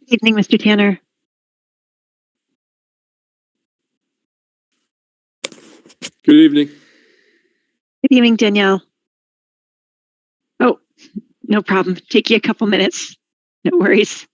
Good evening, Mr. Tanner. Good evening. Good evening, Danielle. Oh, no problem. Take you a couple minutes. No worries.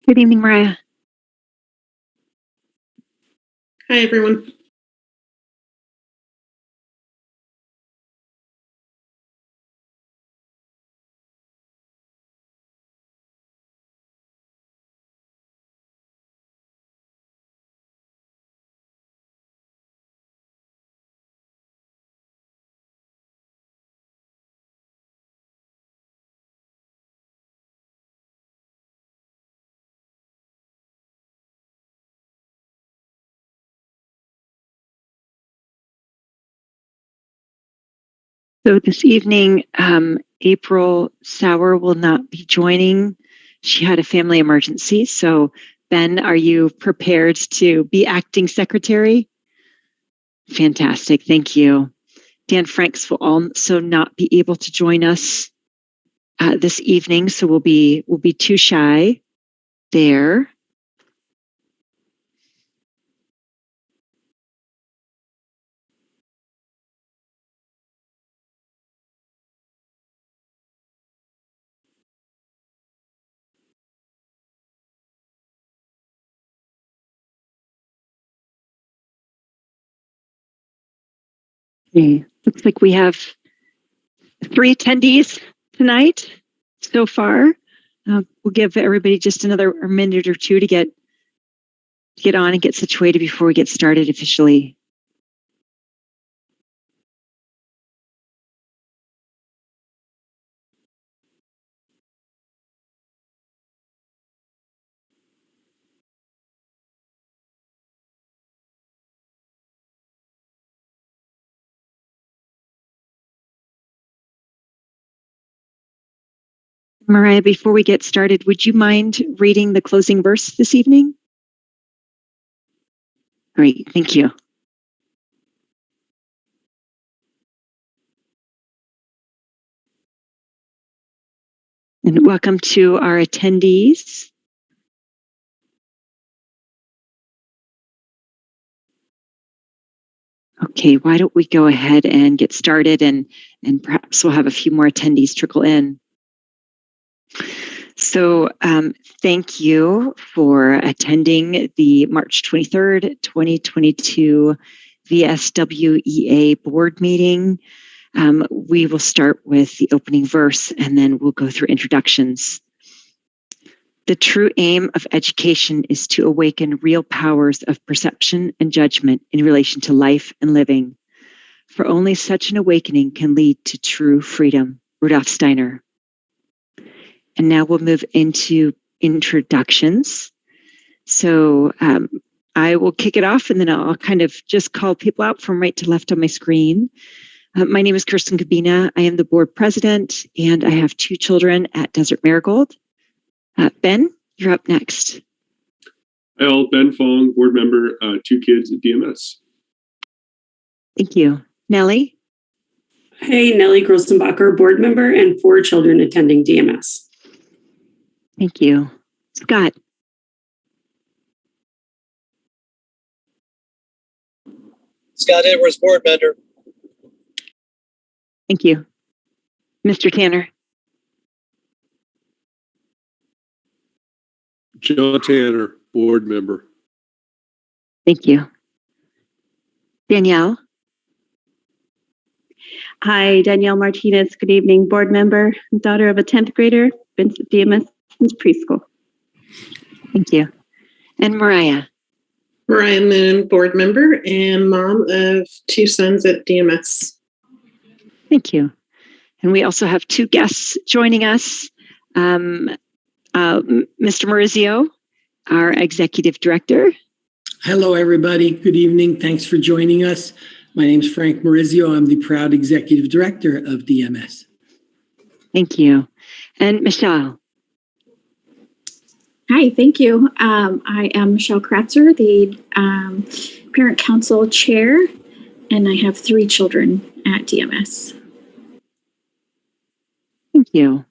Good evening, Mariah. Hi, everyone. So this evening, April Sauer will not be joining. She had a family emergency. So Ben, are you prepared to be acting secretary? Fantastic. Thank you. Dan Franks will also not be able to join us this evening. So we'll be too shy there. Okay. Looks like we have 3 attendees tonight so far. We'll give everybody just another minute or two to get on and get situated before we get started officially. Mariah, before we get started, would you mind reading the closing verse this evening? Great, thank you. And welcome to our attendees. Okay, why don't we go ahead and get started, and perhaps we'll have a few more attendees trickle in. So thank you for attending the March 23rd, 2022 VSWEA board meeting. We will start with the opening verse and then we'll go through introductions. The true aim of education is to awaken real powers of perception and judgment in relation to life and living. For only such an awakening can lead to true freedom. Rudolf Steiner. And now we'll move into introductions. So I will kick it off and then I'll kind of just call people out from right to left on my screen. My name is Kirsten Kabina. I am the board president and I have 2 children at Desert Marigold. Ben, you're up next. Hi all, Ben Fong, board member, 2 kids at DMS. Thank you. Nellie? Hey, Nellie Grossenbacher, board member and 4 children attending DMS. Thank you. Scott? Scott Edwards, board member. Thank you. Mr. Tanner? John Tanner, board member. Thank you. Danielle? Hi, Danielle Martinez. Good evening, board member, daughter of a 10th grader, been to DMS since preschool. Thank you. And Mariah? Mariah Moon, board member and mom of 2 sons at DMS. Thank you. And we also have 2 guests joining us. Mr. Maurizio, our executive director. Hello, everybody. Good evening. Thanks for joining us. My name is Frank Maurizio. I'm the proud executive director of DMS. Thank you. And Michelle. Hi, thank you. I am Michelle Kratzer, the parent council chair, and I have 3 children at DMS. Thank you.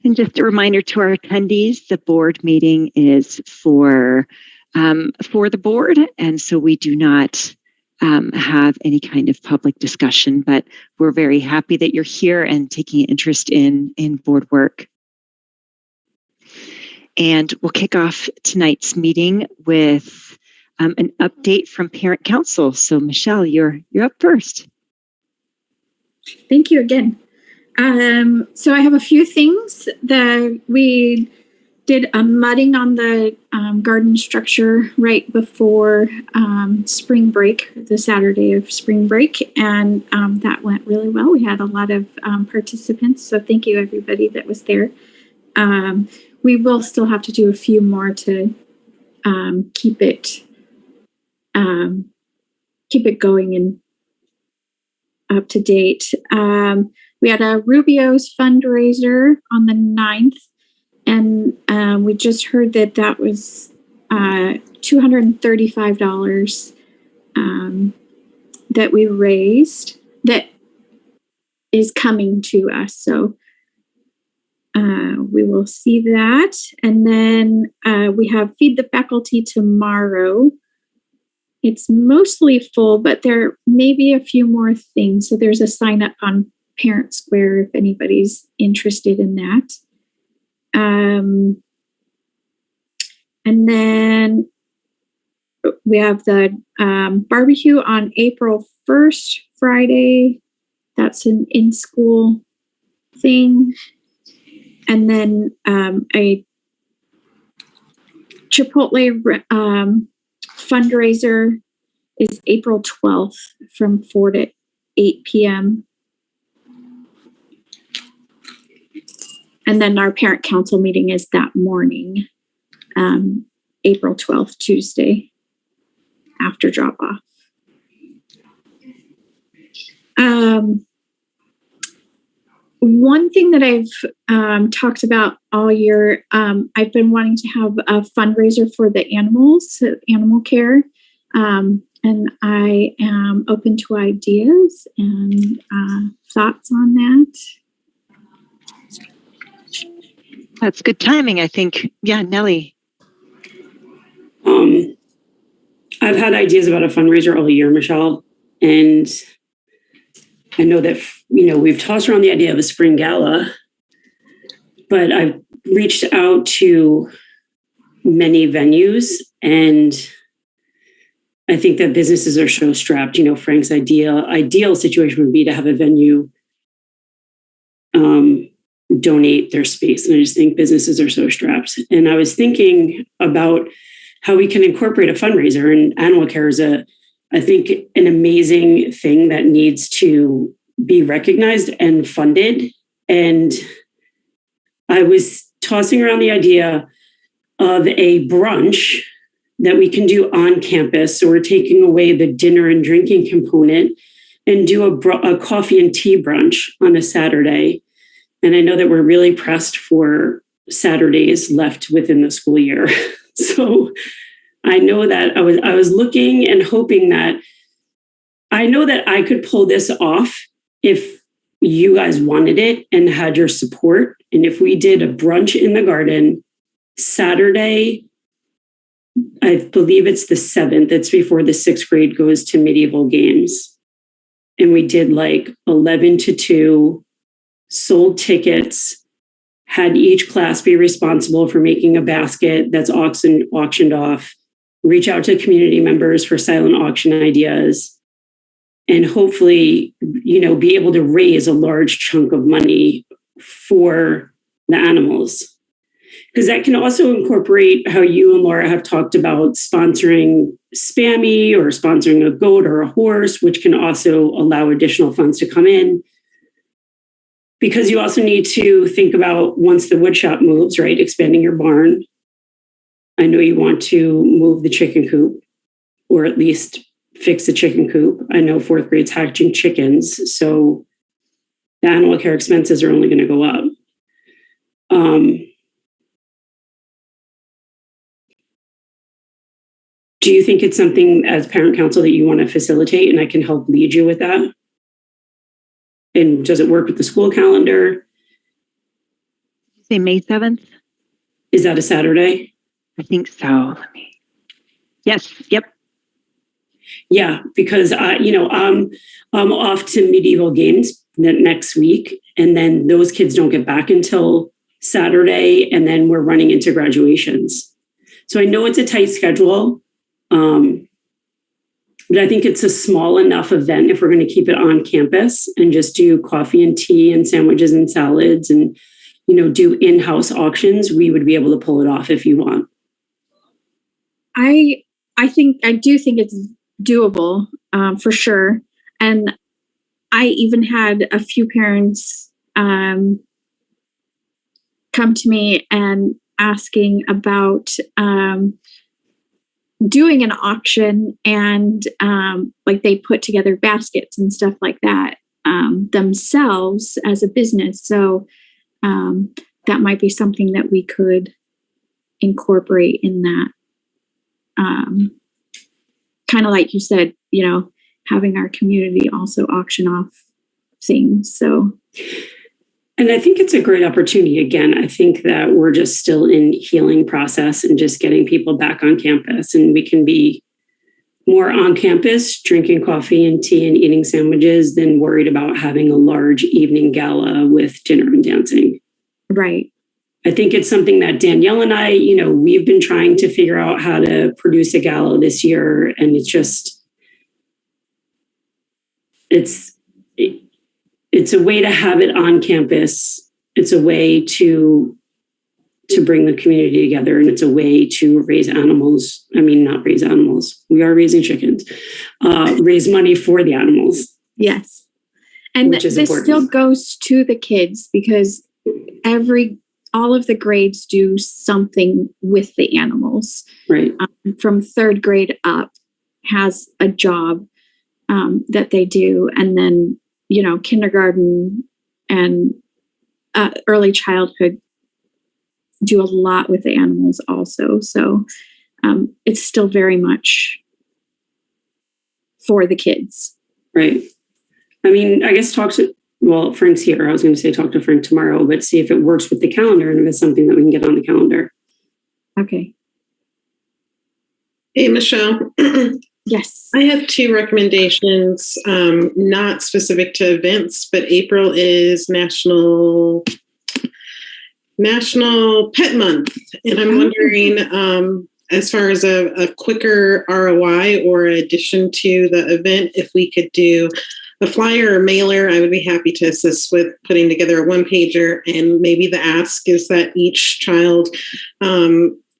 And just a reminder to our attendees, the board meeting is for the board, and so we do not have any kind of public discussion, but we're very happy that you're here and taking interest in board work. And we'll kick off tonight's meeting with an update from Parent Council. So Michelle, you're up first. Thank you again. So I have a few things that we did a mudding on the garden structure right before spring break, the Saturday of spring break, and that went really well. We had a lot of participants, so thank you everybody that was there. We will still have to do a few more to keep it going and up to date. We had a Rubio's fundraiser on the 9th, and we just heard that was $235 that we raised that is coming to us. So we will see that. And then we have Feed the Faculty tomorrow. It's mostly full, but there may be a few more things. So there's a sign up on Parent Square if anybody's interested in that. And then we have the barbecue on April 1st, Friday. That's an in-school thing. And then a Chipotle fundraiser is April 12th from 4 to 8 p.m. And then our parent council meeting is that morning, April 12th, Tuesday, after drop off. One thing that I've talked about all year, I've been wanting to have a fundraiser for the animals, animal care. And I am open to ideas and thoughts on that. That's good timing, I think. Yeah, Nellie. I've had ideas about a fundraiser all year, Michelle, and I know that, we've tossed around the idea of a spring gala, but I've reached out to many venues and I think that businesses are so strapped. Frank's ideal situation would be to have a venue donate their space. And I just think businesses are so strapped. And I was thinking about how we can incorporate a fundraiser, and Animal Care is I think, an amazing thing that needs to be recognized and funded. And I was tossing around the idea of a brunch that we can do on campus. So we're taking away the dinner and drinking component and do a coffee and tea brunch on a Saturday. And I know that we're really pressed for Saturdays left within the school year. So I know that I was looking and hoping that I know that I could pull this off if you guys wanted it and had your support. And if we did a brunch in the garden Saturday, I believe it's the 7th, it's before the 6th grade goes to medieval games. And we did like 11 to 2, sold tickets, had each class be responsible for making a basket that's auctioned off, reach out to community members for silent auction ideas, and hopefully, be able to raise a large chunk of money for the animals. Because that can also incorporate how you and Laura have talked about sponsoring Spammy or sponsoring a goat or a horse, which can also allow additional funds to come in. Because you also need to think about, once the wood shop moves, right, expanding your barn. I know you want to move the chicken coop, or at least fix the chicken coop. I know 4th grade's hatching chickens, so the Animal Care expenses are only going to go up. Do you think it's something as parent council that you want to facilitate, and I can help lead you with that? And does it work with the school calendar? Say May 7th? Is that a Saturday? I think so. Yes. Yep. Yeah, because I'm off to medieval games next week, and then those kids don't get back until Saturday, and then we're running into graduations. So I know it's a tight schedule, but I think it's a small enough event if we're going to keep it on campus and just do coffee and tea and sandwiches and salads and do in-house auctions. We would be able to pull it off if you want. I do think it's doable, for sure. And I even had a few parents come to me and asking about doing an auction, and like they put together baskets and stuff like that themselves as a business. So that might be something that we could incorporate in that. Kind of like you said, having our community also auction off things. So, and I think it's a great opportunity. Again, I think that we're just still in healing process and just getting people back on campus, and we can be more on campus, drinking coffee and tea and eating sandwiches than worried about having a large evening gala with dinner and dancing. right. I think it's something that Danielle and I, we've been trying to figure out how to produce a gala this year. And it's just, it's a way to have it on campus. It's a way to bring the community together. And it's a way to raise animals. I mean, not raise animals. We are raising chickens, raise money for the animals. Yes. And this important. still goes to the kids, because all of the grades do something with the animals. Right. From 3rd grade up has a job that they do. And then, kindergarten and early childhood do a lot with the animals also. So it's still very much for the kids. Right. I mean, I guess Frank's here. I was going to say talk to Frank tomorrow, but see if it works with the calendar and if it's something that we can get on the calendar. Okay. Hey, Michelle. Yes. I have 2 recommendations, not specific to events, but April is National Pet Month. And I'm wondering as far as a quicker ROI or addition to the event, if we could do a flyer or mailer, I would be happy to assist with putting together a one-pager. And maybe the ask is that each child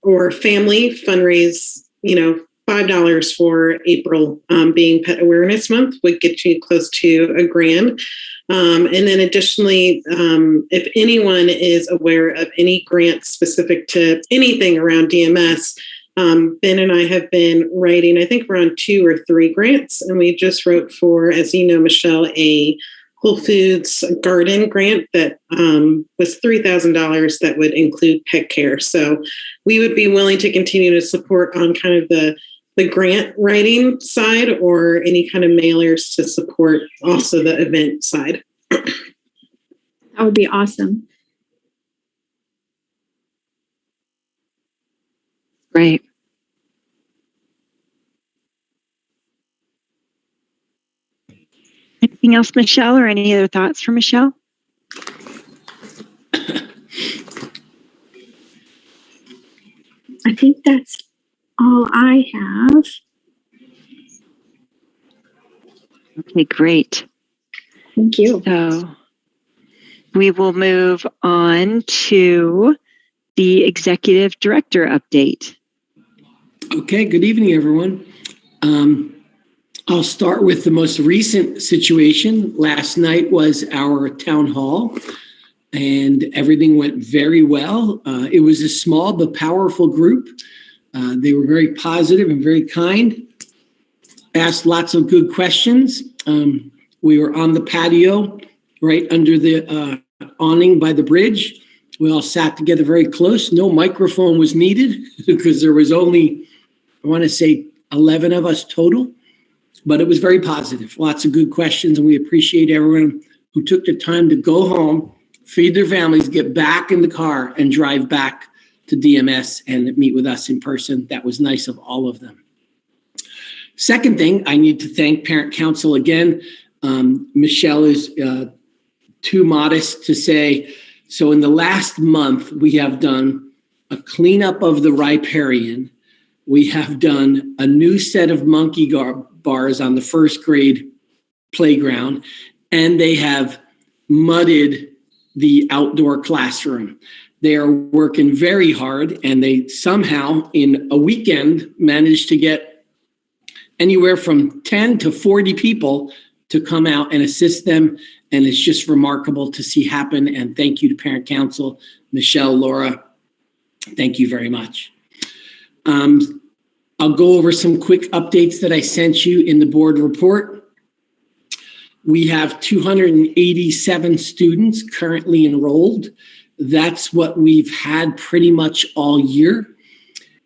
or family fundraise, $5 for April being Pet Awareness Month would get you close to $1,000. And then additionally, if anyone is aware of any grants specific to anything around DMS, Ben and I have been writing, I think we're on 2 or 3 grants, and we just wrote for, as you know, Michelle, a Whole Foods garden grant that was $3,000 that would include pet care. So we would be willing to continue to support on kind of the grant writing side or any kind of mailers to support also the event side. That would be awesome. Great. Anything else, Michelle, or any other thoughts from Michelle? I think that's all I have. Okay, great. Thank you. So we will move on to the executive director update. Okay, good evening, everyone. I'll start with the most recent situation. Last night was our town hall, and everything went very well. It was a small but powerful group. They were very positive and very kind, asked lots of good questions. We were on the patio right under the awning by the bridge. We all sat together very close. No microphone was needed because there was only, I want to say, 11 of us total. But it was very positive. Lots of good questions, and we appreciate everyone who took the time to go home, feed their families, get back in the car, and drive back to DMS and meet with us in person. That was nice of all of them. Second thing, I need to thank Parent Council again. Michelle is too modest to say. So in the last month, we have done a cleanup of the riparian. We have done a new set of monkey bars on the first grade playground, and they have mudded the outdoor classroom. They are working very hard, and they somehow in a weekend managed to get anywhere from 10 to 40 people to come out and assist them. And it's just remarkable to see happen. And thank you to Parent Council, Michelle, Laura. Thank you very much. I'll go over some quick updates that I sent you in the board report. We have 287 students currently enrolled. That's what we've had pretty much all year.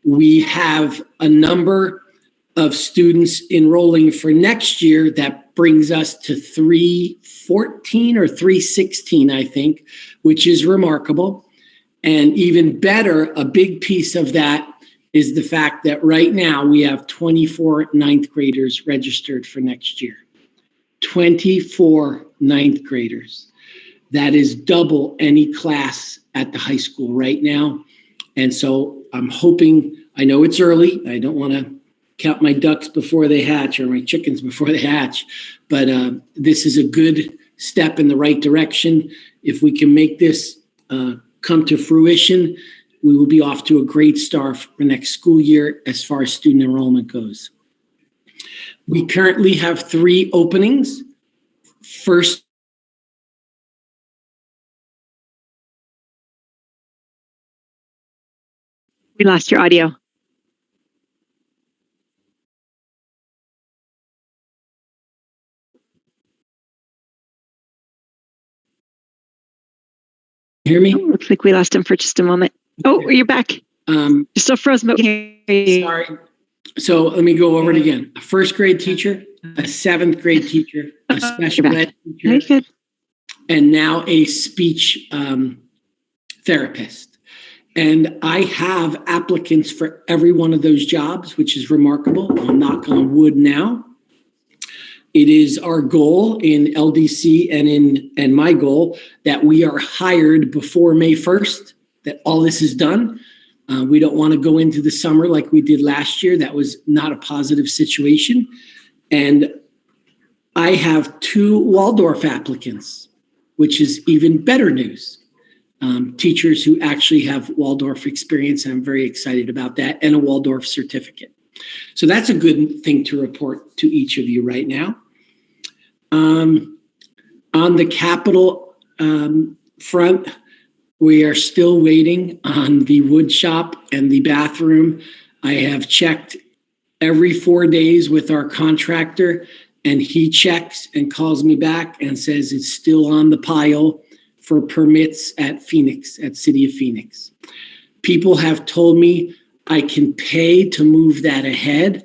We have a number of students enrolling for next year that brings us to 314 or 316, I think, which is remarkable. And even better, a big piece of that is the fact that right now we have 24 ninth graders registered for next year. 24 ninth graders. That is double any class at the high school right now. And so I'm hoping, I know it's early, I don't want to count my ducks before they hatch or my chickens before they hatch, but this is a good step in the right direction. If we can make this come to fruition, we will be off to a great start for next school year as far as student enrollment goes. We currently have 3 openings. First, We lost your audio. hear me? Oh, looks like we lost him for just a moment. Oh, you're back. You're still frozen, but we can hear you. Sorry. So let me go over it again. A first grade teacher, a 7th grade teacher, a special ed Very teacher, good. and now a speech therapist. And I have applicants for every one of those jobs, which is remarkable. I'll knock on wood now. It is our goal in LDC and my goal that we are hired before May 1st, that all this is done. We don't want to go into the summer like we did last year. That was not a positive situation. And I have 2 Waldorf applicants, which is even better news. Teachers who actually have Waldorf experience. I'm very excited about that, and a Waldorf certificate. So that's a good thing to report to each of you right now. On the capital front, we are still waiting on the wood shop and the bathroom. I have checked every 4 days with our contractor, and he checks and calls me back and says it's still on the pile for permits at Phoenix, at City of Phoenix. People have told me I can pay to move that ahead.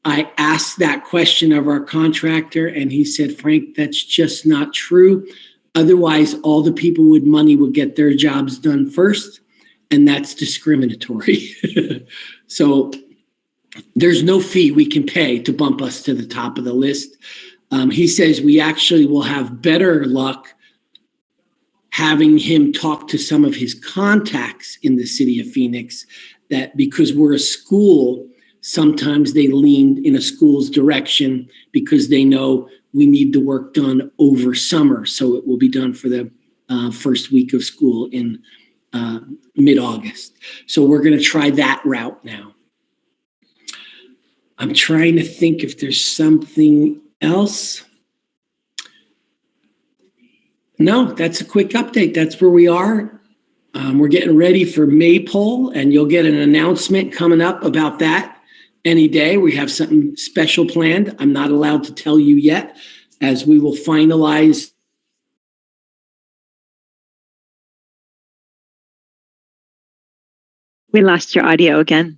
I asked that question of our contractor, and he said, Frank, that's just not true. Otherwise, all the people with money would get their jobs done first, and that's discriminatory. So there's no fee we can pay to bump us to the top of the list. He says we actually will have better luck having him talk to some of his contacts in the city of Phoenix, that because we're a school, sometimes they lean in a school's direction because they know we need the work done over summer. So it will be done for the first week of school in mid-August. So we're going to try that route now. I'm trying to think if there's something else. No, that's a quick update. That's where we are. We're getting ready for Maypole, and you'll get an announcement coming up about that any day. We have something special planned. I'm not allowed to tell you yet, as we will finalize. We lost your audio again.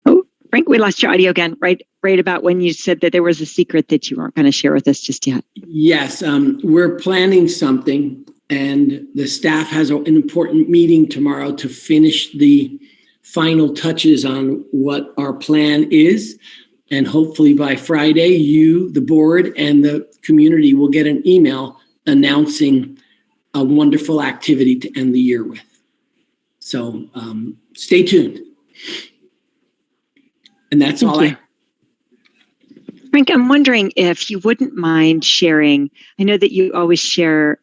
Oh, Frank, we lost your audio again, right about when you said that there was a secret that you weren't going to share with us just yet. Yes, we're planning something, and the staff has an important meeting tomorrow to finish the final touches on what our plan is. And hopefully by Friday, you, the board, and the community will get an email announcing a wonderful activity to end the year with. So stay tuned. And that's all I. Frank, I'm wondering if you wouldn't mind sharing. I know that you always share,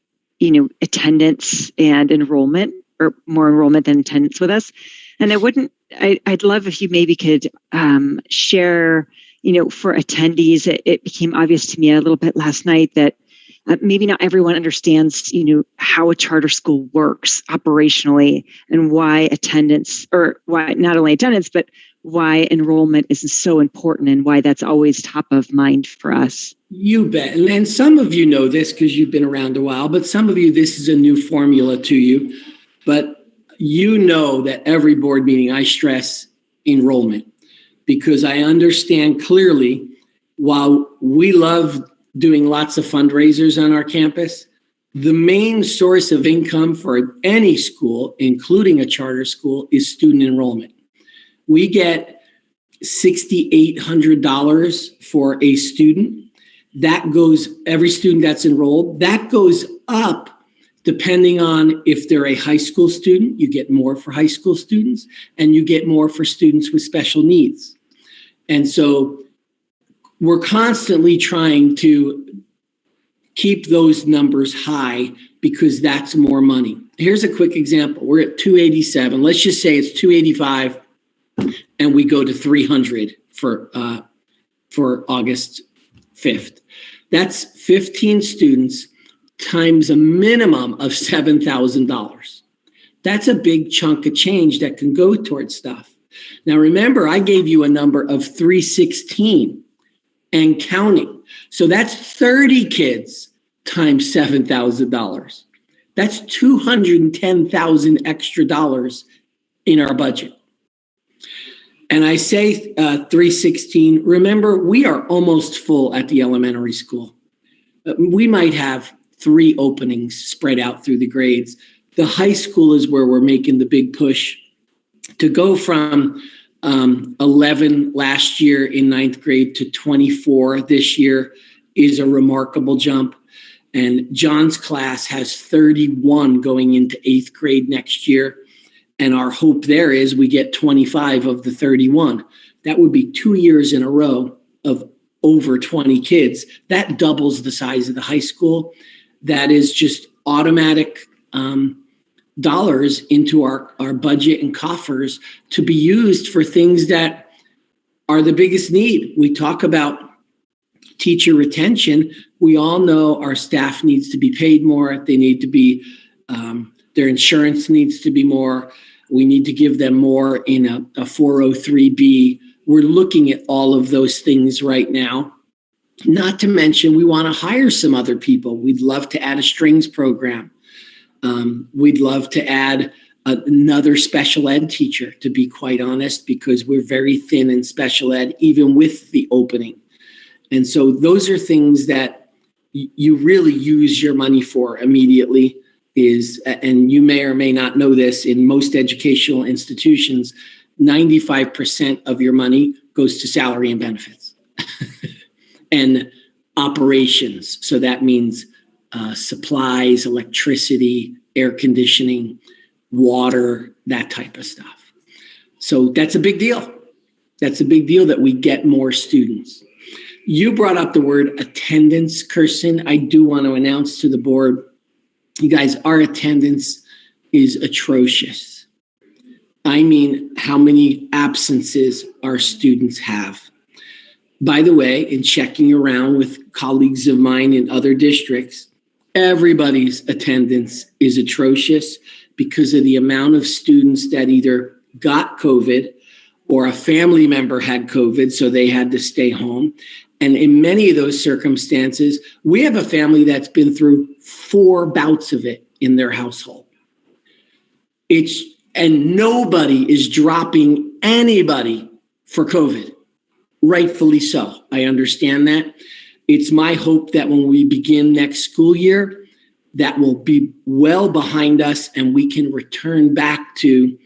attendance and enrollment, or more enrollment than attendance with us. And I'd love if you maybe could share, for attendees. It became obvious to me a little bit last night that maybe not everyone understands, how a charter school works operationally, and why attendance, or why not only attendance, but why enrollment is so important, and why that's always top of mind for us. You bet. And some of you know this because you've been around a while, but some of you, this is a new formula to you. But you know that every board meeting I stress enrollment, because I understand clearly, while we love doing lots of fundraisers on our campus, the main source of income for any school, including a charter school, is student enrollment. We get $6,800 for a student. That goes, every student that's enrolled, that goes up depending on if they're a high school student. You get more for high school students, and you get more for students with special needs. And so we're constantly trying to keep those numbers high because that's more money. Here's a quick example. We're at 287. Let's just say it's 285. And we go to 300 for August 5th. That's 15 students times a minimum of $7,000. That's a big chunk of change that can go towards stuff. Now, remember, I gave you a number of 316 and counting. So that's 30 kids times $7,000. That's $210,000 extra dollars in our budget. And I say 316, remember, we are almost full at the elementary school. We might have 3 openings spread out through the grades. The high school is where we're making the big push to go from 11 last year in ninth grade to 24 this year is a remarkable jump. And John's class has 31 going into eighth grade next year. And our hope there is we get 25 of the 31. That would be 2 years in a row of over 20 kids. That doubles the size of the high school. That is just automatic dollars into our budget and coffers to be used for things that are the biggest need. We talk about teacher retention. We all know our staff needs to be paid more. They need to be, their insurance needs to be more. We need to give them more in a 403B. We're looking at all of those things right now. Not to mention, we want to hire some other people. We'd love to add a strings program. We'd love to add another special ed teacher, to be quite honest, because we're very thin in special ed, even with the opening. And so those are things that you really use your money for immediately and you may or may not know this, in most educational institutions, 95% of your money goes to salary and benefits and operations. So that means supplies, electricity, air conditioning, water, that type of stuff. So that's a big deal. That's a big deal that we get more students. You brought up the word attendance, Kirsten. I do want to announce to the board, you guys, our attendance is atrocious. I mean, how many absences our students have. By the way, in checking around with colleagues of mine in other districts, everybody's attendance is atrocious because of the amount of students that either got COVID or a family member had COVID, so they had to stay home. And in many of those circumstances, we have a family that's been through 4 bouts of it in their household. And nobody is dropping anybody for COVID. Rightfully so. I understand that. It's my hope that when we begin next school year, that will be well behind us and we can return back to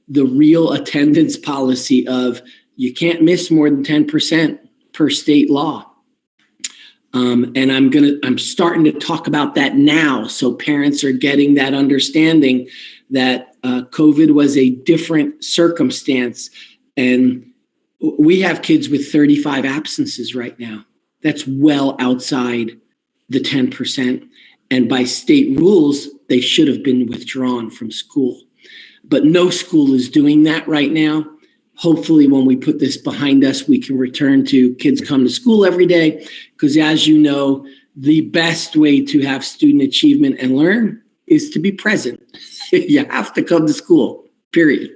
the real attendance policy of you can't miss more than 10% per state law. And I'm starting to talk about that now. So parents are getting that understanding that COVID was a different circumstance. And we have kids with 35 absences right now. That's well outside the 10%. And by state rules, they should have been withdrawn from school. But no school is doing that right now. Hopefully, when we put this behind us, we can return to kids come to school every day. Because as you know, the best way to have student achievement and learn is to be present. You have to come to school, period.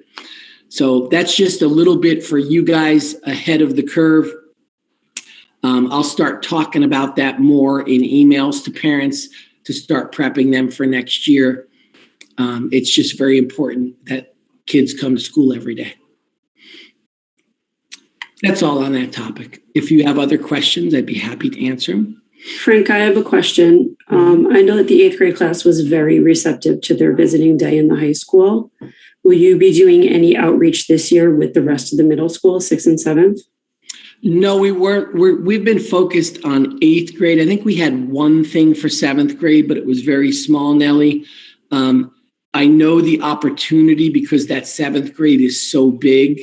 So that's just a little bit for you guys ahead of the curve. I'll start talking about that more in emails to parents to start prepping them for next year. It's just very important that kids come to school every day. That's all on that topic. If you have other questions, I'd be happy to answer them. Frank, I have a question. I know that the 8th grade class was very receptive to their visiting day in the high school. Will you be doing any outreach this year with the rest of the middle school, 6th and 7th? No, we weren't. We've been focused on 8th grade. I think we had one thing for 7th grade, but it was very small, Nellie. I know the opportunity, because that 7th grade is so big,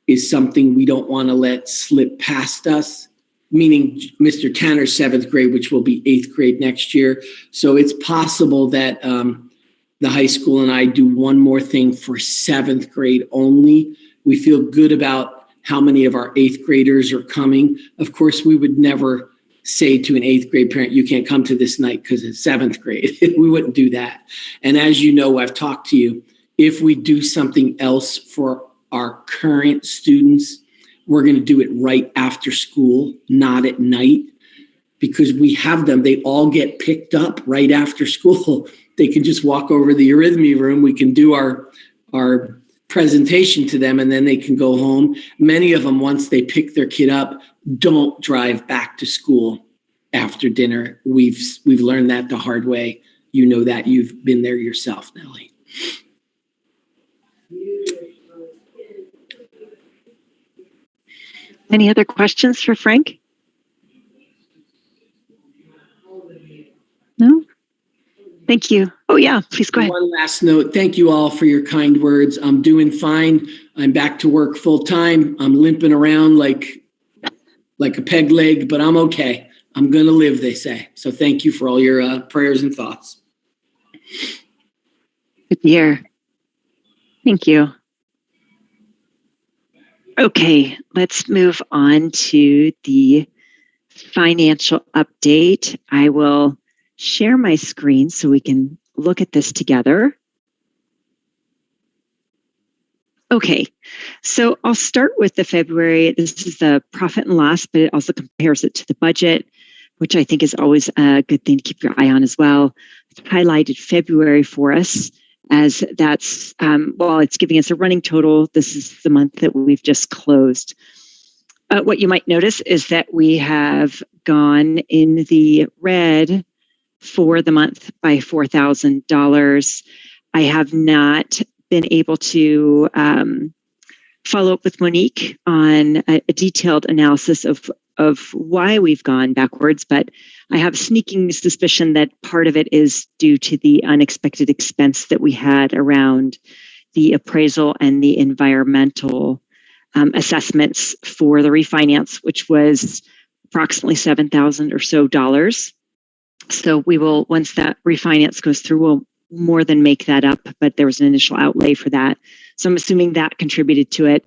is something we don't want to let slip past us, meaning Mr. Tanner's 7th grade, which will be 8th grade next year. So it's possible that the high school and I do one more thing for 7th grade only. We feel good about how many of our 8th graders are coming. Of course, we would never say to an 8th grade parent, you can't come to this night because it's 7th grade. We wouldn't do that. And as you know, I've talked to you, if we do something else for our current students, we're going to do it right after school, not at night, because we have them. They all get picked up right after school. They can just walk over to the arrhythmia room. We can do our presentation to them, and then they can go home. Many of them, once they pick their kid up, don't drive back to school after dinner. We've learned that the hard way. You know that. You've been there yourself, Nellie. Any other questions for Frank? No? Thank you. Oh, yeah, please go ahead. One last note. Thank you all for your kind words. I'm doing fine. I'm back to work full time. I'm limping around like a peg leg, but I'm okay. I'm going to live, they say. So thank you for all your prayers and thoughts. Good to hear. Thank you. Okay, let's move on to the financial update. I will share my screen so we can look at this together. Okay, so I'll start with the February. This is the profit and loss, but it also compares it to the budget, which I think is always a good thing to keep your eye on as well. It's highlighted February for us, as that's, while it's giving us a running total, this is the month that we've just closed. What you might notice is that we have gone in the red for the month by $4,000. I have not been able to follow up with Monique on a detailed analysis of why we've gone backwards, but I have a sneaking suspicion that part of it is due to the unexpected expense that we had around the appraisal and the environmental assessments for the refinance, which was approximately $7,000 or so dollars. So we will, once that refinance goes through, we'll more than make that up, but there was an initial outlay for that. So I'm assuming that contributed to it.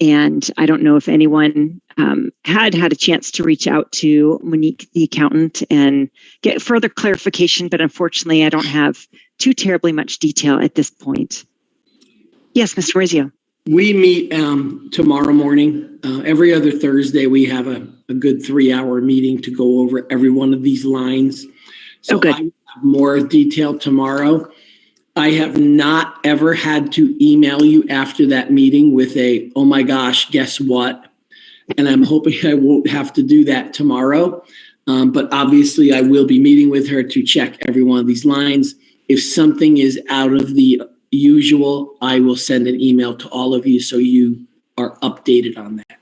And I don't know if anyone had a chance to reach out to Monique, the accountant, and get further clarification, but unfortunately, I don't have too terribly much detail at this point. Yes, Mr. Marizio. We meet tomorrow morning. Every other Thursday, we have a good 3-hour meeting to go over every one of these lines. So good. I have more detail tomorrow. I have not ever had to email you after that meeting with a, oh my gosh, guess what? And I'm hoping I won't have to do that tomorrow. But obviously, I will be meeting with her to check every one of these lines. If something is out of the usual, I will send an email to all of you so you are updated on that.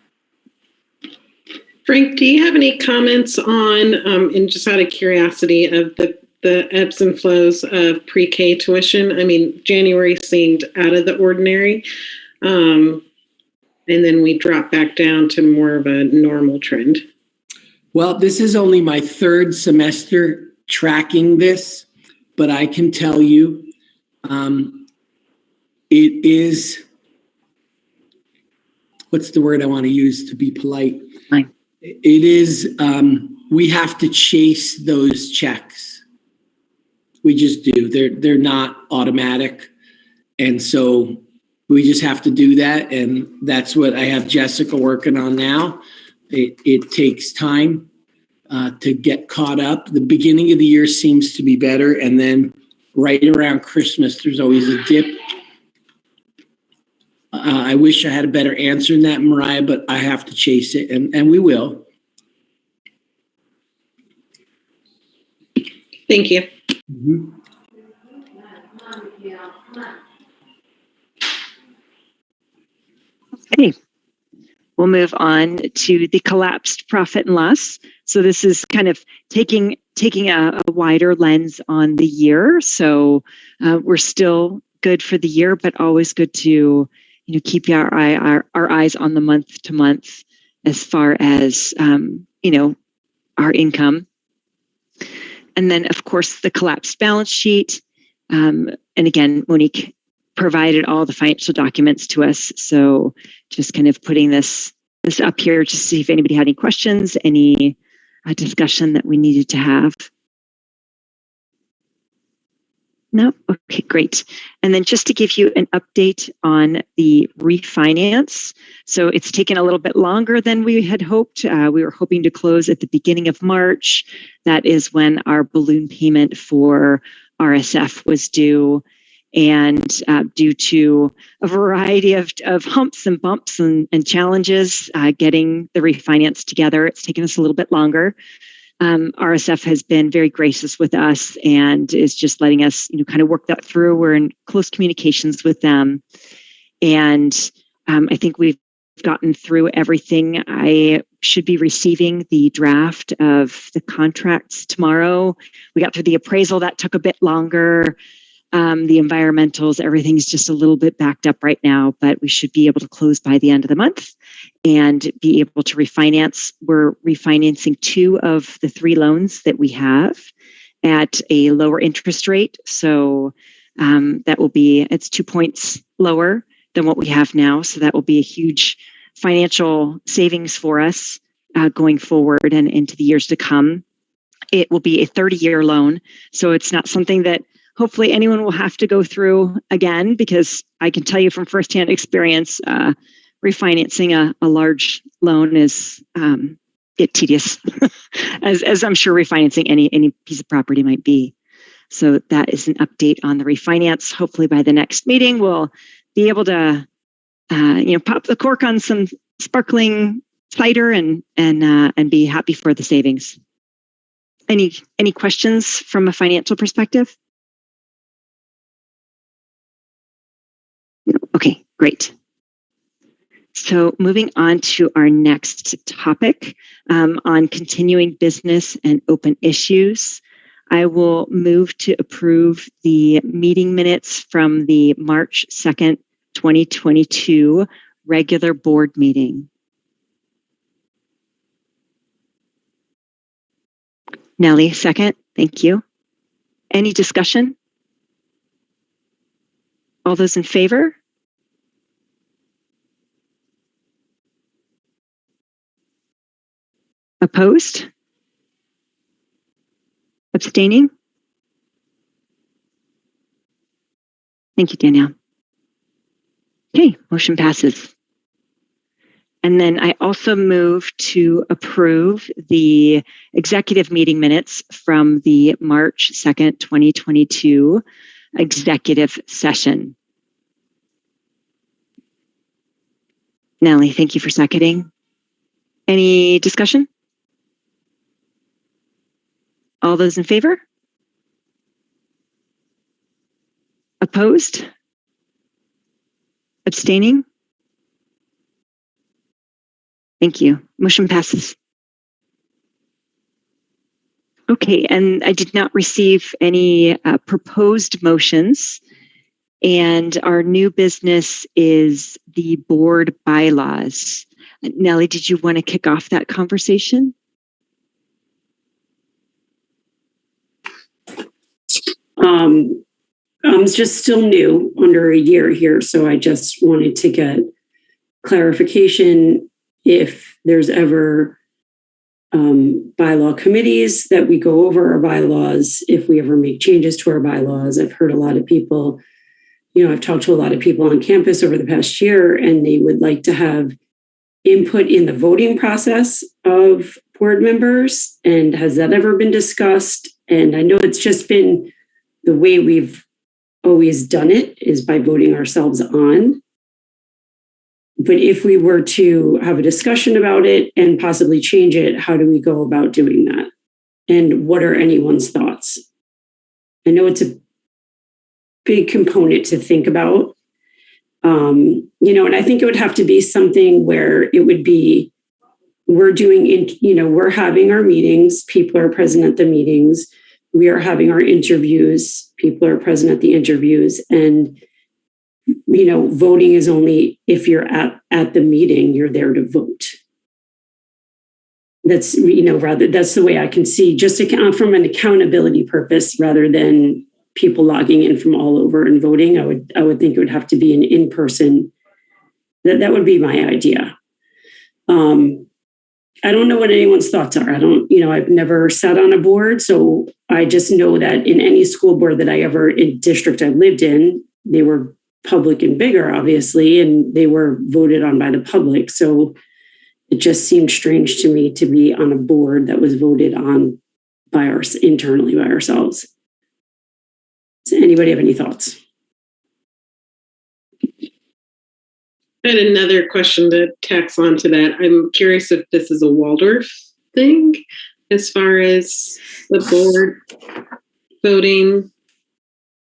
Frank, do you have any comments on, and just out of curiosity, of the ebbs and flows of pre-K tuition? I mean, January seemed out of the ordinary, and then we dropped back down to more of a normal trend. Well, this is only my third semester tracking this, but I can tell you it is, what's the word I want to use to be polite? Fine. It is, we have to chase those checks. We just do. They're not automatic. And so we just have to do that. And that's what I have Jessica working on now. It takes time to get caught up. The beginning of the year seems to be better. And then right around Christmas, there's always a dip. I wish I had a better answer than that, Mariah, but I have to chase it, and we will. Thank you. Mm-hmm. Okay, we'll move on to the collapsed profit and loss. So this is kind of taking a wider lens on the year. So we're still good for the year, but always good to keep our eyes on the month to month as far as our income. And then, of course, the collapsed balance sheet. And again, Monique provided all the financial documents to us. So just kind of putting this up here to see if anybody had any questions, any discussion that we needed to have. No? Okay, great. And then just to give you an update on the refinance. So it's taken a little bit longer than we had hoped. We were hoping to close at the beginning of March. That is when our balloon payment for RSF was due. And due to a variety of humps and bumps and challenges getting the refinance together, it's taken us a little bit longer. RSF has been very gracious with us and is just letting us, kind of work that through. We're in close communications with them. And I think we've gotten through everything. I should be receiving the draft of the contracts tomorrow. We got through the appraisal, that took a bit longer. The environmentals, everything's just a little bit backed up right now, but we should be able to close by the end of the month and be able to refinance. We're refinancing 2 of the 3 loans that we have at a lower interest rate. So that will be, it's 2 points lower than what we have now. So that will be a huge financial savings for us going forward and into the years to come. It will be a 30-year loan. So it's not something that hopefully anyone will have to go through again, because I can tell you from firsthand experience, refinancing a large loan is tedious, as I'm sure refinancing any piece of property might be. So that is an update on the refinance. Hopefully by the next meeting, we'll be able to pop the cork on some sparkling cider and be happy for the savings. Any questions from a financial perspective? Okay, great. So moving on to our next topic on continuing business and open issues. I will move to approve the meeting minutes from the March 2nd, 2022 regular board meeting. Nellie, second. Thank you. Any discussion? All those in favor? Opposed? Abstaining? Thank you, Danielle. Okay, motion passes. And then I also move to approve the executive meeting minutes from the March 2nd, 2022 executive session. Nellie, thank you for seconding. Any discussion? All those in favor? Opposed? Abstaining? Thank you. Motion passes. Okay, and I did not receive any proposed motions. And our new business is the board bylaws. Nellie, did you want to kick off that conversation? I'm just still new, under a year here, so I just wanted to get clarification if there's ever bylaw committees that we go over our bylaws, if we ever make changes to our bylaws. I've heard a lot of people, I've talked to a lot of people on campus over the past year, and they would like to have input in the voting process of board members. And has that ever been discussed? And I know it's just been the way we've always done it is by voting ourselves on. But if we were to have a discussion about it and possibly change it, how do we go about doing that? And what are anyone's thoughts? I know it's a big component to think about. And I think it would have to be something where it would be, we're having our meetings, people are present at the meetings, we are having our interviews, people are present at the interviews, and voting is only if you're at the meeting, you're there to vote. That's, that's the way I can see, just from an accountability purpose, rather than people logging in from all over and voting. I would think it would have to be an in-person. That would be my idea. I don't know what anyone's thoughts are. I've never sat on a board, so I just know that in any school board that in district I lived in, they were public and bigger, obviously, and they were voted on by the public. So it just seemed strange to me to be on a board that was voted on internally by ourselves. Does anybody have any thoughts? I had another question to tax on to that. I'm curious if this is a Waldorf thing as far as the board voting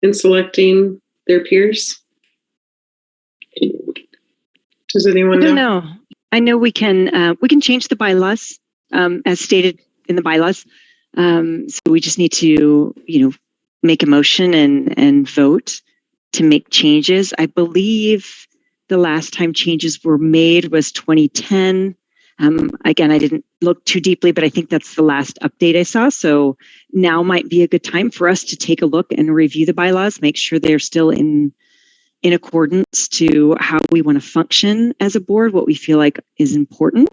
and selecting their peers. Does anyone I don't know? know. I know we can change the bylaws as stated in the bylaws. So we just need to, make a motion and vote to make changes. I believe the last time changes were made was 2010. Again, I didn't look too deeply, but I think that's the last update I saw. So now might be a good time for us to take a look and review the bylaws, make sure they're still in accordance to how we want to function as a board, what we feel like is important.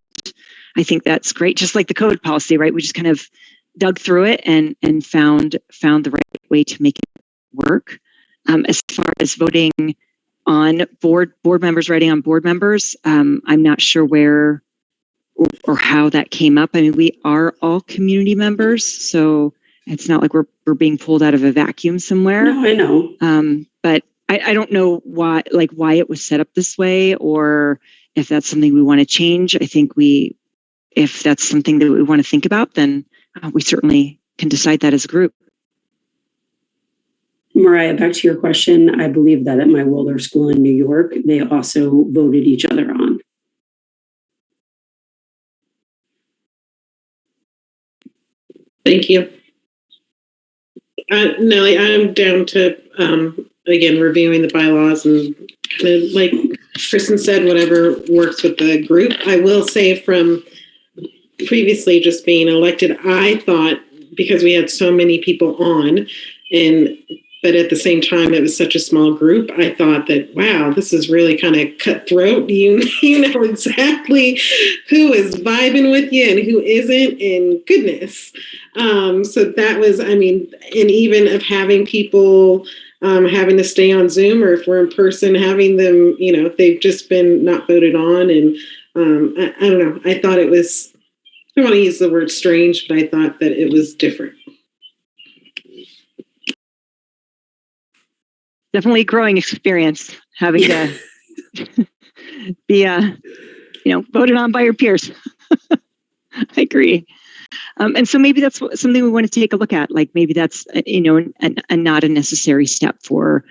I think that's great. Just like the code policy, right? We just kind of dug through it and found the right way to make it work. As far as voting on board members, writing on board members, I'm not sure where or how that came up. I mean, we are all community members, so it's not like we're being pulled out of a vacuum somewhere. No, I know. But I don't know why it was set up this way, or if that's something we want to change. I think if that's something that we want to think about, then we certainly can decide that as a group. Mariah, back to your question. I believe that at my Waldorf school in New York, they also voted each other on. Thank you. Nellie, I'm down to, again, reviewing the bylaws and kind of like Kristen said, whatever works with the group. I will say from previously just being elected, I thought because we had so many people on but at the same time, it was such a small group. I thought that, wow, this is really kind of cutthroat. You know exactly who is vibing with you and who isn't, and goodness. So that was, and even of having people having to stay on Zoom, or if we're in person, having them, they've just been not voted on. And I don't know. I thought it was, I don't want to use the word strange, but I thought that it was different. Definitely a growing experience having to be, voted on by your peers. I agree. And so maybe that's something we want to take a look at. Like maybe that's, not a necessary step for,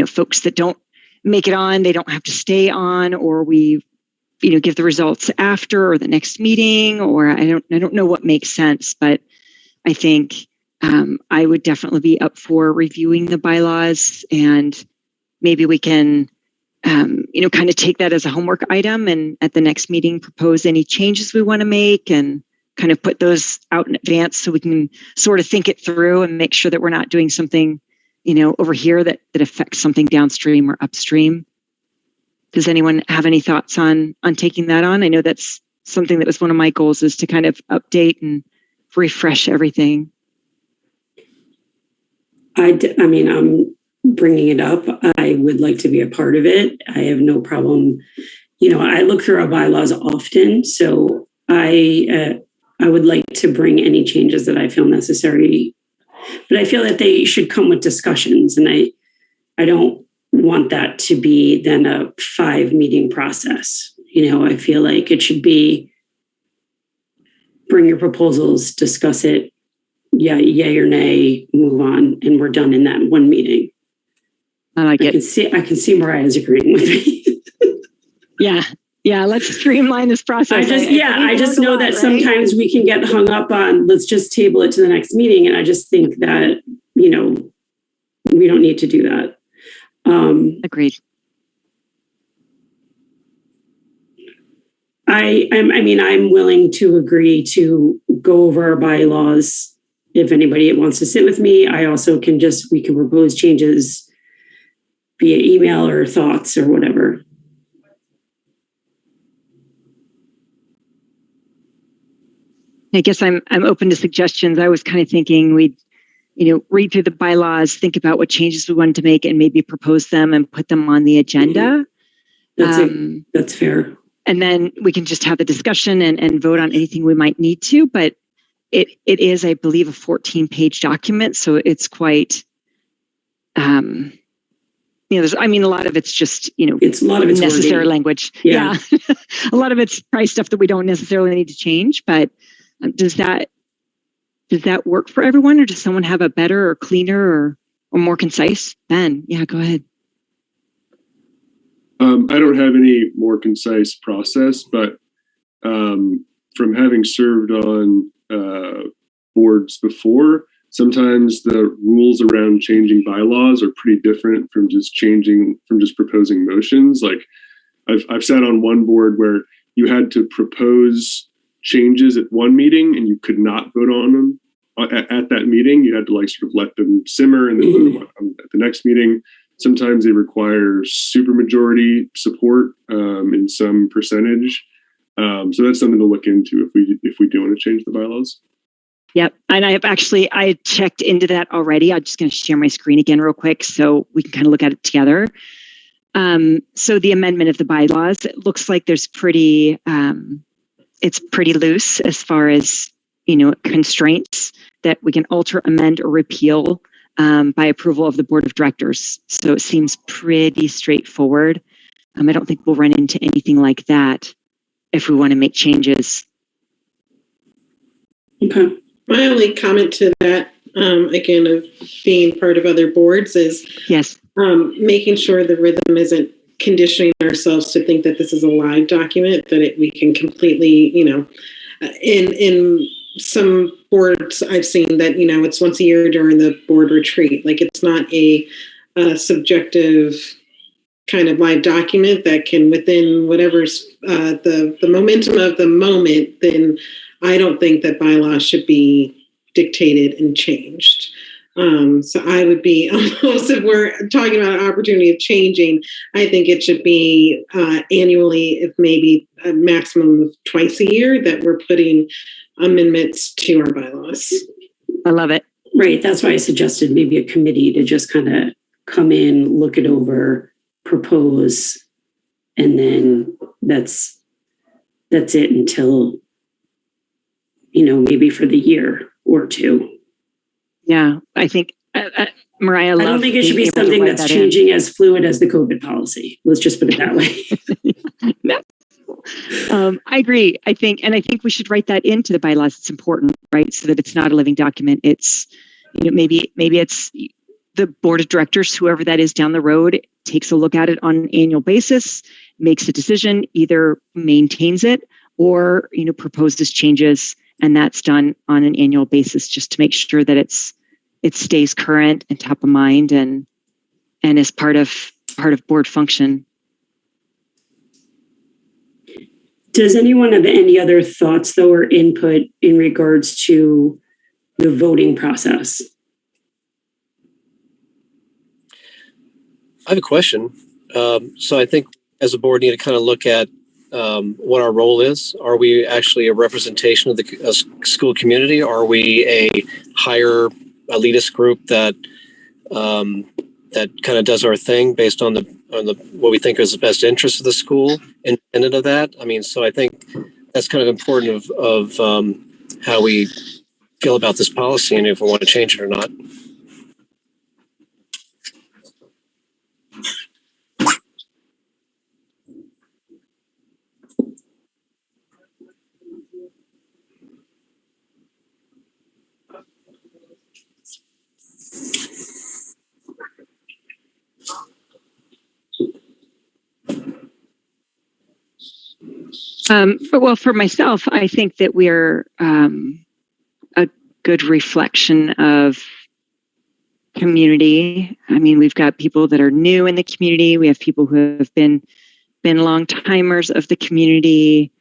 folks that don't make it on, they don't have to stay on, or we, give the results after or the next meeting, or I don't know what makes sense, but I think I would definitely be up for reviewing the bylaws, and maybe we can, kind of take that as a homework item, and at the next meeting propose any changes we want to make, and kind of put those out in advance so we can sort of think it through and make sure that we're not doing something, over here that affects something downstream or upstream. Does anyone have any thoughts on taking that on? I know that's something that was one of my goals, is to kind of update and refresh everything. I'm bringing it up. I would like to be a part of it. I have no problem. I look through our bylaws often, so I would like to bring any changes that I feel necessary. But I feel that they should come with discussions, and I don't want that to be then a 5-meeting process. I feel like it should be bring your proposals, discuss it, yay or nay, move on, and we're done in that one meeting. I like it. I can see Mariah's agreeing with me. Yeah. Let's streamline this process. I just know that sometimes we can get hung up on, let's just table it to the next meeting. And I just think that, we don't need to do that. Agreed. I'm willing to agree to go over our bylaws. If anybody wants to sit with me, I also we can propose changes via email or thoughts or whatever. I guess I'm open to suggestions. I was kind of thinking we'd, read through the bylaws, think about what changes we wanted to make, and maybe propose them and put them on the agenda. That's fair. And then we can just have the discussion and vote on anything we might need to. But it is, I believe, a 14-page document, so it's quite, there's, a lot of it's just, it's a lot of it's necessary wording. Language. Yeah. A lot of it's probably stuff that we don't necessarily need to change. But does that work for everyone, or does someone have a better or cleaner or more concise? Ben, yeah, go ahead. I don't have any more concise process, but from having served on boards before, sometimes the rules around changing bylaws are pretty different from just proposing motions. Like I've sat on one board where you had to propose changes at one meeting and you could not vote on them at that meeting. You had to like sort of let them simmer and then vote on at the next meeting. Sometimes they require supermajority support in some percentage. So that's something to look into if we do want to change the bylaws. Yep. And I checked into that already. I'm just going to share my screen again real quick so we can kind of look at it together. So the amendment of the bylaws, it looks like there's it's pretty loose as far as, constraints that we can alter, amend, or repeal by approval of the board of directors. So it seems pretty straightforward. I don't think we'll run into anything like that if we want to make changes. Okay. My only comment to that, again, of being part of other boards is Yes. making sure the rhythm isn't conditioning ourselves to think that this is a live document, that we can completely, in some boards I've seen that, it's once a year during the board retreat. Like it's not a subjective kind of live document that can, within whatever's the momentum of the moment, then I don't think that bylaws should be dictated and changed. So I would be almost, if we're talking about an opportunity of changing, I think it should be annually, if maybe a maximum of twice a year, that we're putting amendments to our bylaws. I love it. Right. That's why I suggested maybe a committee to just kind of come in, look it over, propose, and then that's it until, maybe for the year or two. Yeah, I think Mariah. I don't think it should be something that's changing as fluid as the COVID policy. Let's just put it that way. No. I agree. I think we should write that into the bylaws. It's important, right? So that it's not a living document. It's, maybe it's the board of directors, whoever that is down the road, takes a look at it on an annual basis, makes a decision, either maintains it or, proposes changes. And that's done on an annual basis just to make sure that it stays current and top of mind and is part of board function. Does anyone have any other thoughts, though, or input in regards to the voting process? I have a question. So I think as a board, need to kind of look at what our role is. Are we actually a representation of the school community? Are we a higher elitist group that kind of does our thing based on the what we think is the best interest of the school, independent of that? I mean, so I think that's kind of important of how we feel about this policy and if we want to change it or not. Well, for myself, I think that we're a good reflection of community. I mean, we've got people that are new in the community. We have people who have been long timers of the community.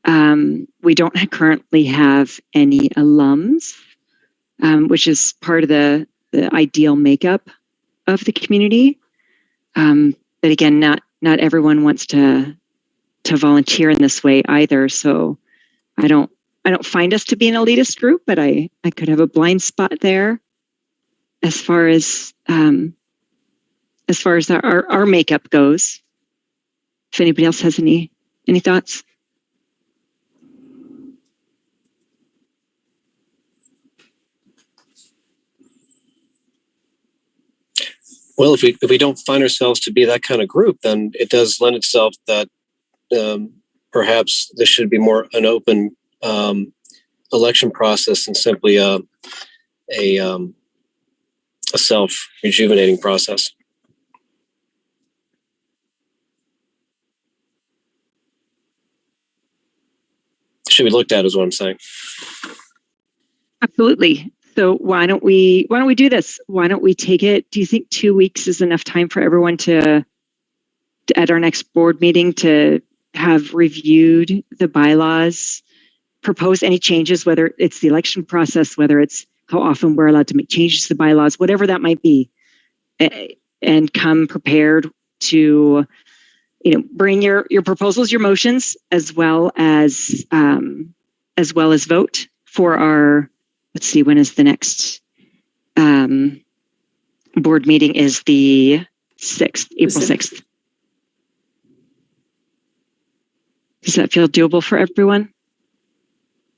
We don't currently have any alums, which is part of the ideal makeup of the community. But again, not everyone wants to volunteer in this way either. So I don't find us to be an elitist group, but I could have a blind spot there as far as our makeup goes. If anybody else has any thoughts. Well, if we don't find ourselves to be that kind of group, then it does lend itself that perhaps this should be more an open election process and simply a self-rejuvenating process. should be looked at is what I'm saying. Absolutely. So why don't we do this? Why don't we take it? Do you think 2 weeks is enough time for everyone to at our next board meeting to have reviewed the bylaws, propose any changes, whether it's the election process, whether it's how often we're allowed to make changes to the bylaws, whatever that might be, and come prepared to, bring your proposals, your motions, as well as vote for our, let's see, when is the next board meeting? Is the 6th, April 6th. Does that feel doable for everyone?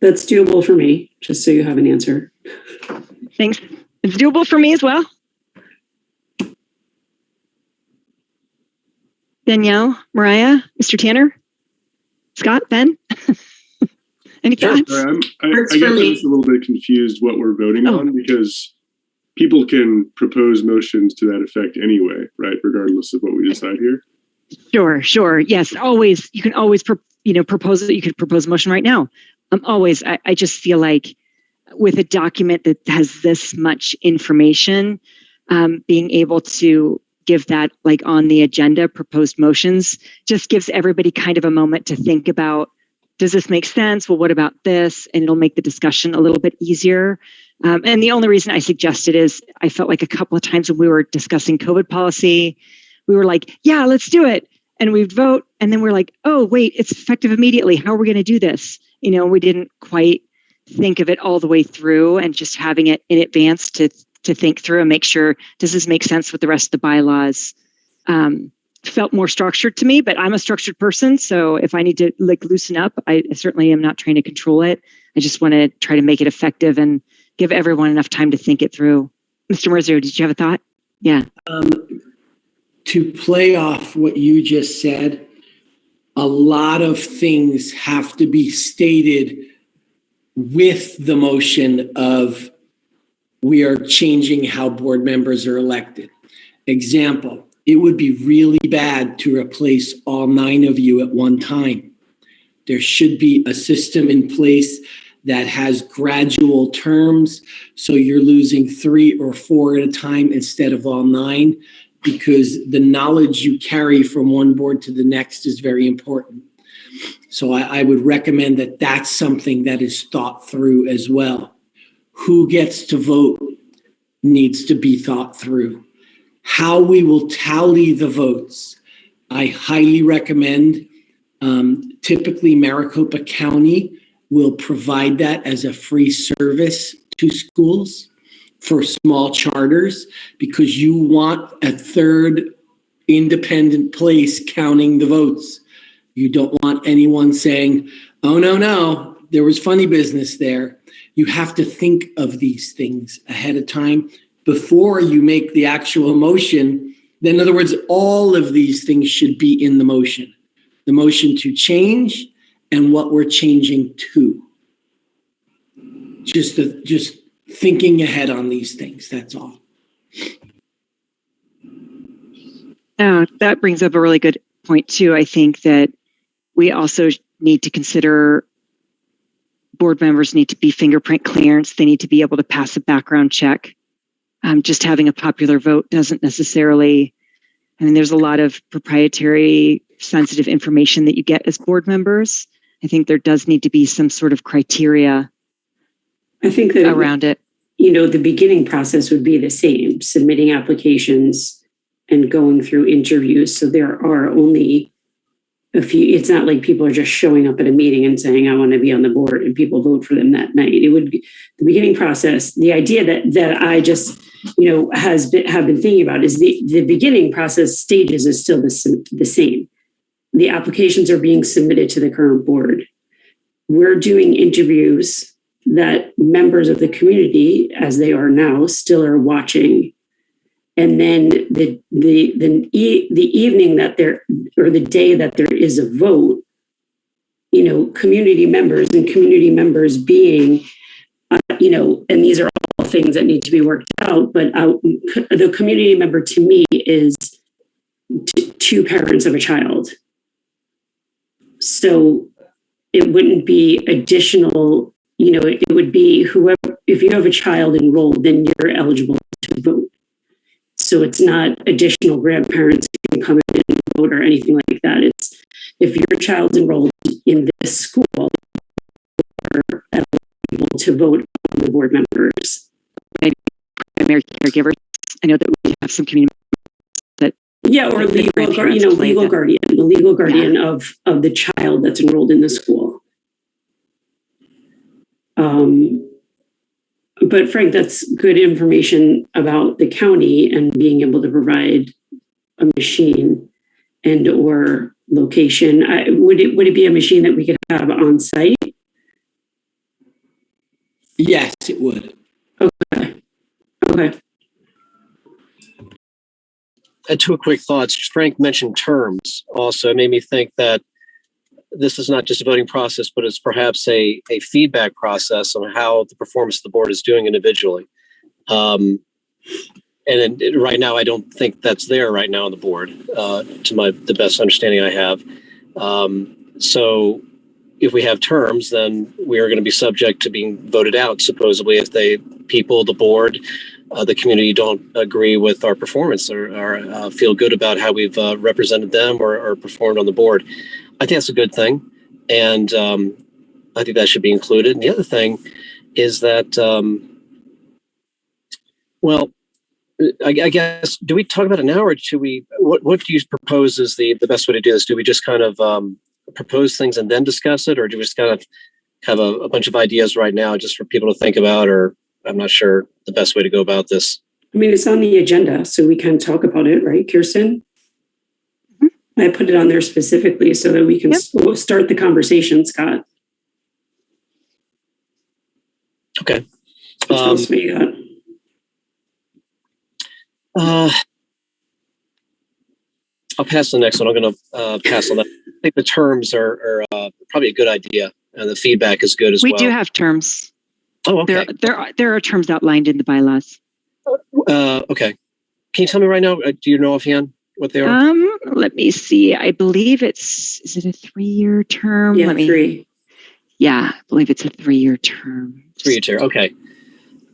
That's doable for me, just so you have an answer. Thanks. It's doable for me as well. Danielle, Mariah, Mr. Tanner, Scott, Ben? Any thoughts? Sorry, I guess I'm just a little bit confused what we're voting on, because people can propose motions to that effect anyway, right? Regardless of what we decide here. Sure. Yes, always. You can always, propose it. You could propose a motion right now. I just feel like with a document that has this much information, being able to give that like on the agenda, proposed motions, just gives everybody kind of a moment to think about, does this make sense? Well, what about this? And it'll make the discussion a little bit easier. And the only reason I suggested is I felt like a couple of times when we were discussing COVID policy, we were like, yeah, let's do it. And we'd vote. And then we're like, oh, wait, it's effective immediately. How are we going to do this? We didn't quite think of it all the way through, and just having it in advance to think through and make sure, does this make sense with the rest of the bylaws? Felt more structured to me, but I'm a structured person. So if I need to loosen up, I certainly am not trying to control it. I just want to try to make it effective and give everyone enough time to think it through. Mr. Merzo, did you have a thought? Yeah. To play off what you just said, a lot of things have to be stated with the motion of we are changing how board members are elected. Example, it would be really bad to replace all 9 of you at one time. There should be a system in place that has gradual terms, so you're losing 3 or 4 at a time instead of all 9, because the knowledge you carry from one board to the next is very important. So I would recommend that that's something that is thought through as well. Who gets to vote needs to be thought through. How we will tally the votes, I highly recommend. Typically, Maricopa County will provide that as a free service to schools for small charters, because you want a third independent place counting the votes. You don't want anyone saying, oh, no, there was funny business there. You have to think of these things ahead of time before you make the actual motion. Then, in other words, all of these things should be in the motion. The motion to change and what we're changing to. Just thinking ahead on these things, that's all. That brings up a really good point too. I think that we also need to consider board members need to be fingerprint clearance. They need to be able to pass a background check. Just having a popular vote doesn't necessarily, there's a lot of proprietary sensitive information that you get as board members. I think there does need to be some sort of criteria I think that around it. The beginning process would be the same, submitting applications and going through interviews. So there are only a few. It's not like people are just showing up at a meeting and saying, I want to be on the board, and people vote for them that night. It would be the beginning process. The idea that I just, have been thinking about is the beginning process stages is still the same. The applications are being submitted to the current board. We're doing interviews that members of the community, as they are now, still are watching. And then the evening that or the day that there is a vote, community members being, and these are all things that need to be worked out, but the community member to me is 2 parents of a child. So it wouldn't be additional, it would be whoever, if you have a child enrolled, then you're eligible to vote. So it's not additional grandparents who can come in and vote or anything like that. It's if your child's enrolled in this school, you're eligible to vote on the board members. Primary caregivers. I know that we have some community. Yeah, or legal guardian, the legal guardian of the child that's enrolled in the school. But Frank, that's good information about the county and being able to provide a machine and or location. Would it be a machine that we could have on site? Yes, it would. Okay. I had two quick thoughts. Frank mentioned terms also. It made me think that this is not just a voting process, but it's perhaps a feedback process on how the performance of the board is doing individually. And right now, I don't think that's there right now on the board, to the best understanding I have. So if we have terms, then we are going to be subject to being voted out, supposedly, if the board, the community don't agree with our performance or feel good about how we've represented them or performed on the board. I think that's a good thing. And I think that should be included. And the other thing is that, I guess, do we talk about it now or should we, what do you propose is the best way to do this? Do we just kind of propose things and then discuss it? Or do we just kind of have a bunch of ideas right now just for people to think about? Or I'm not sure the best way to go about this. I mean, it's on the agenda, so we can talk about it, right, Kirsten? Mm-hmm. I put it on there specifically so that we can start the conversation, Scott. Okay. What else we got? I'll pass the next one. I'm going to pass on that. I think the terms are probably a good idea, and the feedback is good as well. We do have terms. Oh, okay. There are terms outlined in the bylaws. Okay. Can you tell me right now? Do you know offhand what they are? Let me see. I believe is it a 3-year term? Yeah, 3. Yeah, I believe it's a 3-year term. 3-year term. Okay.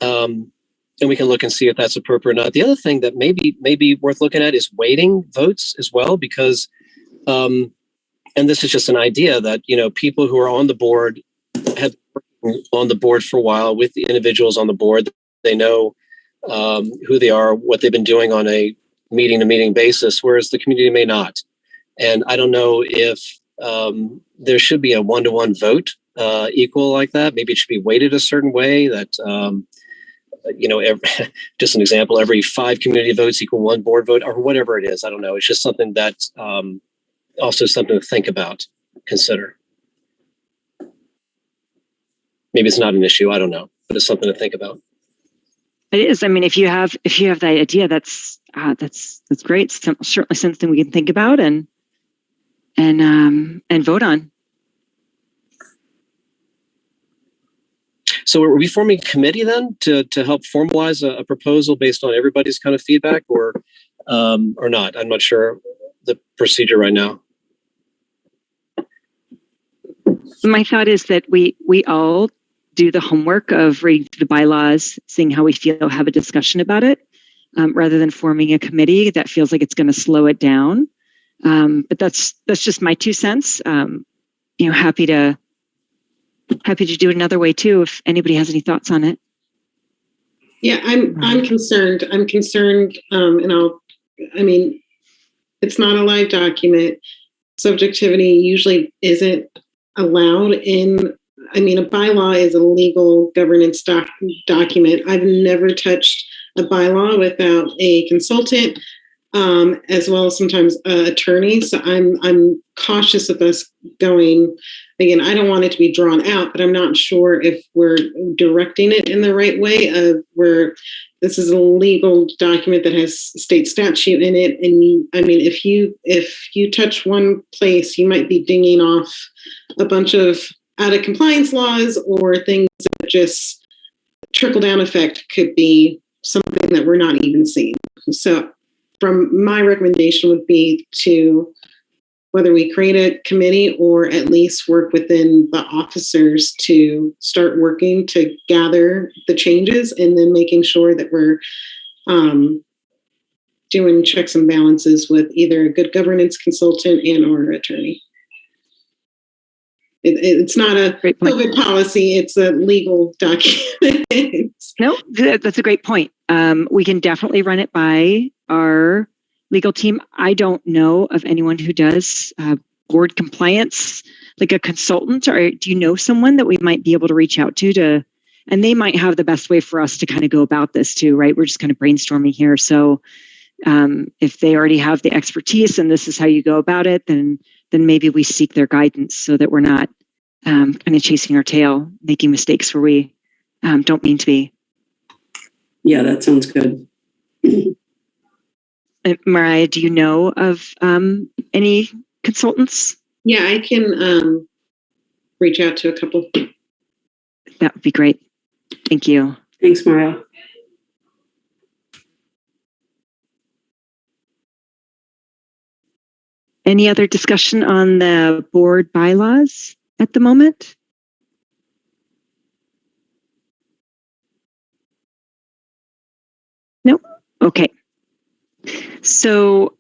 And we can look and see if that's appropriate or not. The other thing that may be worth looking at is weighting votes as well, because, and this is just an idea that, people who are on the board have been on the board for a while with the individuals on the board. They know who they are, what they've been doing on a meeting-to-meeting basis, whereas the community may not. And I don't know if there should be a 1-to-1 vote equal like that. Maybe it should be weighted a certain way that, just an example, every 5 community votes equal 1 board vote or whatever it is. I don't know. It's just something that's also something to think about, consider. Maybe it's not an issue. I don't know, but it's something to think about. It is. I mean, if you have that idea, that's great. Certainly something we can think about and vote on. So are we forming a committee then to help formalize a proposal based on everybody's kind of feedback or not? I'm not sure the procedure right now. My thought is that we all do the homework of reading the bylaws, seeing how we feel, have a discussion about it, rather than forming a committee that feels like it's going to slow it down. But that's just my 2 cents. Happy to do it another way too, if anybody has any thoughts on it. Yeah, I'm concerned. It's not a live document. Subjectivity usually isn't allowed in. A bylaw is a legal governance document. I've never touched a bylaw without a consultant, as well as sometimes an attorney. So I'm cautious of us going. Again, I don't want it to be drawn out, but I'm not sure if we're directing it in the right way of where this is a legal document that has state statute in it. And if you touch one place, you might be dinging off a bunch of out of compliance laws or things that just trickle down effect could be something that we're not even seeing. So my recommendation would be to whether we create a committee or at least work within the officers to start working to gather the changes and then making sure that we're doing checks and balances with either a good governance consultant and or attorney. It's not a COVID policy, it's a legal document. No, that's a great point. We can definitely run it by our legal team. I don't know of anyone who does board compliance, like a consultant, or do you know someone that we might be able to reach out to, and they might have the best way for us to kind of go about this too, right? We're just kind of brainstorming here. So if they already have the expertise and this is how you go about it, then maybe we seek their guidance so that we're not kind of chasing our tail, making mistakes where we don't mean to be. Yeah, that sounds good. Mariah, do you know of any consultants? Yeah, I can reach out to a couple. That would be great. Thank you. Thanks, Mariah. Any other discussion on the board bylaws at the moment? Nope. Okay. So,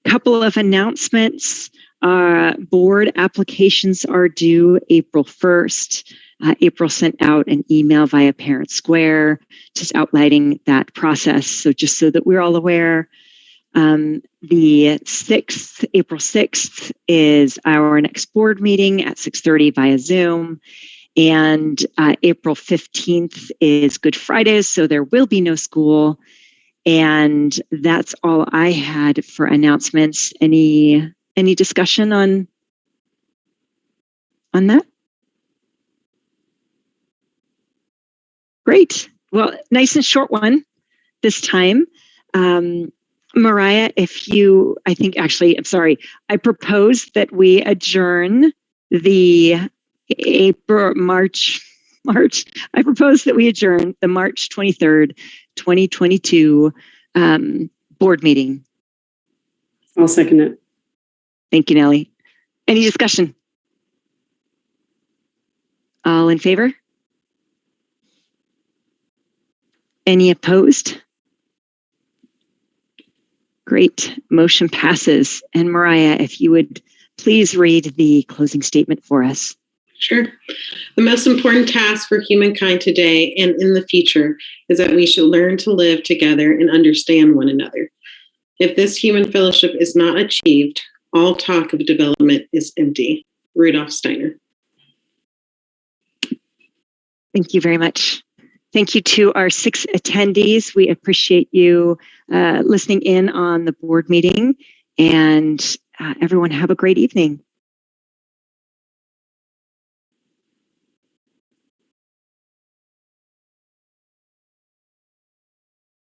couple of announcements. Board applications are due April 1st. April sent out an email via Parent Square, just outlining that process. So just so that we're all aware, the 6th, April 6th is our next board meeting at 6:30 via Zoom. And April 15th is Good Friday, so there will be no school. And that's all I had for announcements. Any discussion on that? Great. Well, nice and short one this time. Mariah, I propose that we adjourn the March. I propose that we adjourn the March 23rd, 2022 board meeting. I'll second it. Thank you, Nellie. Any discussion? All in favor? Any opposed? Great. Motion passes. And Mariah, if you would please read the closing statement for us. Sure. The most important task for humankind today and in the future is that we should learn to live together and understand one another. If this human fellowship is not achieved, all talk of development is empty. Rudolf Steiner. Thank you very much. Thank you to our 6 attendees. We appreciate you listening in on the board meeting, and everyone have a great evening.